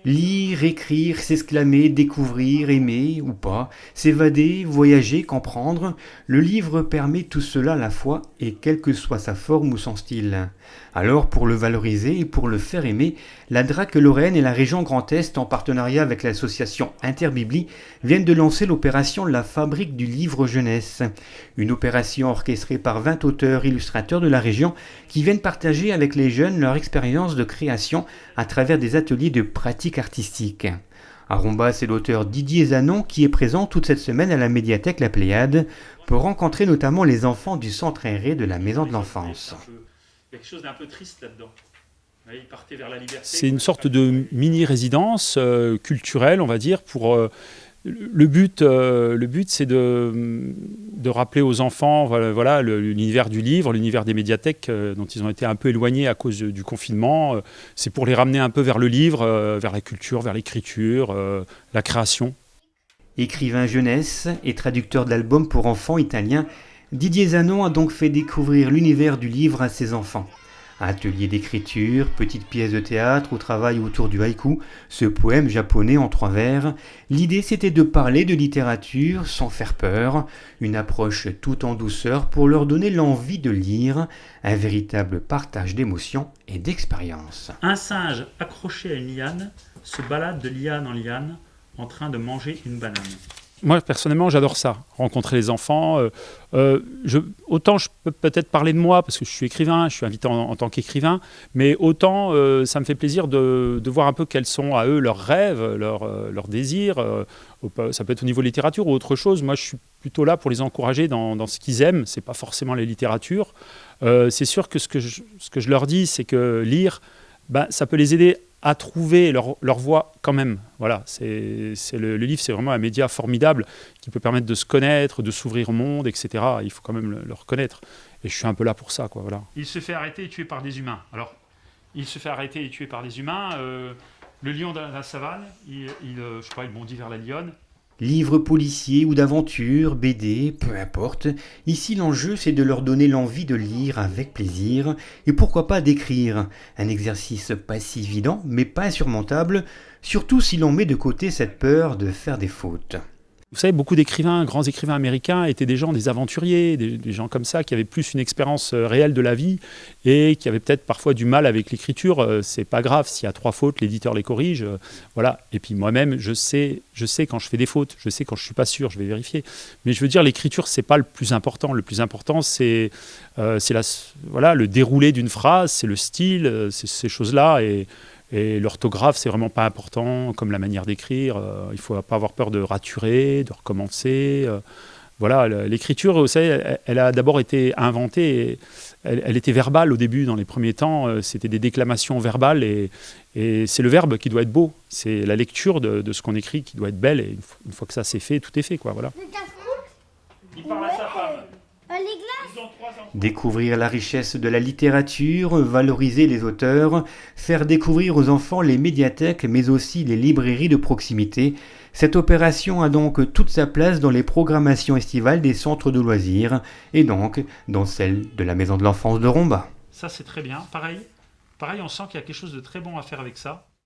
Lire, écrire, s'exclamer, découvrir, aimer ou pas, s'évader, voyager, comprendre, le livre permet tout cela à la fois et quelle que soit sa forme ou son style. Alors pour le valoriser et pour le faire aimer, la DRAC Lorraine et la région Grand Est en partenariat avec l'association Interbibli viennent de lancer l'opération La Fabrique du livre jeunesse. Une opération orchestrée par 20 auteurs illustrateurs de la région qui viennent partager avec les jeunes leur expérience de création à travers des ateliers de pratique artistique. À Romba, c'est l'auteur Didier Zanon qui est présent toute cette semaine à la médiathèque La Pléiade pour rencontrer notamment les enfants du centre aéré de la maison de l'enfance. Il y a quelque chose d'un peu triste là-dedans. Ils partaient vers la liberté. C'est une sorte de mini-résidence culturelle, on va dire, pour... Le but, c'est de rappeler aux enfants voilà, l'univers du livre, l'univers des médiathèques dont ils ont été un peu éloignés à cause du confinement. C'est pour les ramener un peu vers le livre, vers la culture, vers l'écriture, la création. Écrivain jeunesse et traducteur d'albums pour enfants italiens, Didier Zanon a donc fait découvrir l'univers du livre à ses enfants. Atelier d'écriture, petites pièces de théâtre ou travail autour du haïku, ce poème japonais en 3 vers, l'idée c'était de parler de littérature sans faire peur, une approche tout en douceur pour leur donner l'envie de lire, un véritable partage d'émotions et d'expériences. Un singe accroché à une liane se balade de liane en liane en train de manger une banane. Moi, personnellement, j'adore ça, rencontrer les enfants. Autant je peux peut-être parler de moi, parce que je suis écrivain, je suis invité en tant qu'écrivain, mais autant ça me fait plaisir de voir un peu quels sont à eux leurs rêves, leurs désirs. Ça peut être au niveau littérature ou autre chose. Moi, je suis plutôt là pour les encourager dans ce qu'ils aiment. Ce n'est pas forcément les littératures. C'est sûr que ce que je leur dis, c'est que lire, ça peut les aider à trouver leur voie quand même. Voilà, le livre, c'est vraiment un média formidable qui peut permettre de se connaître, de s'ouvrir au monde, etc. Il faut quand même le reconnaître. Et je suis un peu là pour ça, quoi. Voilà. Il se fait arrêter et tuer par des humains. Alors, il se fait arrêter et tuer par des humains. Le lion de la savane, il bondit vers la lionne. Livres policiers ou d'aventure, BD, peu importe, ici l'enjeu c'est de leur donner l'envie de lire avec plaisir et pourquoi pas d'écrire. Un exercice pas si évident mais pas insurmontable, surtout si l'on met de côté cette peur de faire des fautes. Vous savez, beaucoup d'écrivains, grands écrivains américains étaient des gens, des aventuriers, des gens comme ça qui avaient plus une expérience réelle de la vie et qui avaient peut-être parfois du mal avec l'écriture. C'est pas grave, s'il y a 3 fautes, l'éditeur les corrige. Voilà. Et puis moi-même, je sais quand je fais des fautes, je sais quand je suis pas sûr, je vais vérifier. Mais je veux dire, l'écriture, c'est pas le plus important. Le plus important, c'est le déroulé d'une phrase, c'est le style, c'est ces choses-là. Et l'orthographe, c'est vraiment pas important, comme la manière d'écrire. Il faut pas avoir peur de raturer, de recommencer. Voilà, l'écriture, vous savez, elle a d'abord été inventée. Elle était verbale au début, dans les premiers temps. C'était des déclamations verbales et c'est le verbe qui doit être beau. C'est la lecture de ce qu'on écrit qui doit être belle. Et une fois que ça c'est fait, tout est fait, quoi. Voilà. Il parle à sa femme. Découvrir la richesse de la littérature, valoriser les auteurs, faire découvrir aux enfants les médiathèques mais aussi les librairies de proximité. Cette opération a donc toute sa place dans les programmations estivales des centres de loisirs et donc dans celle de la maison de l'enfance de Romba. Ça c'est très bien. Pareil, on sent qu'il y a quelque chose de très bon à faire avec ça.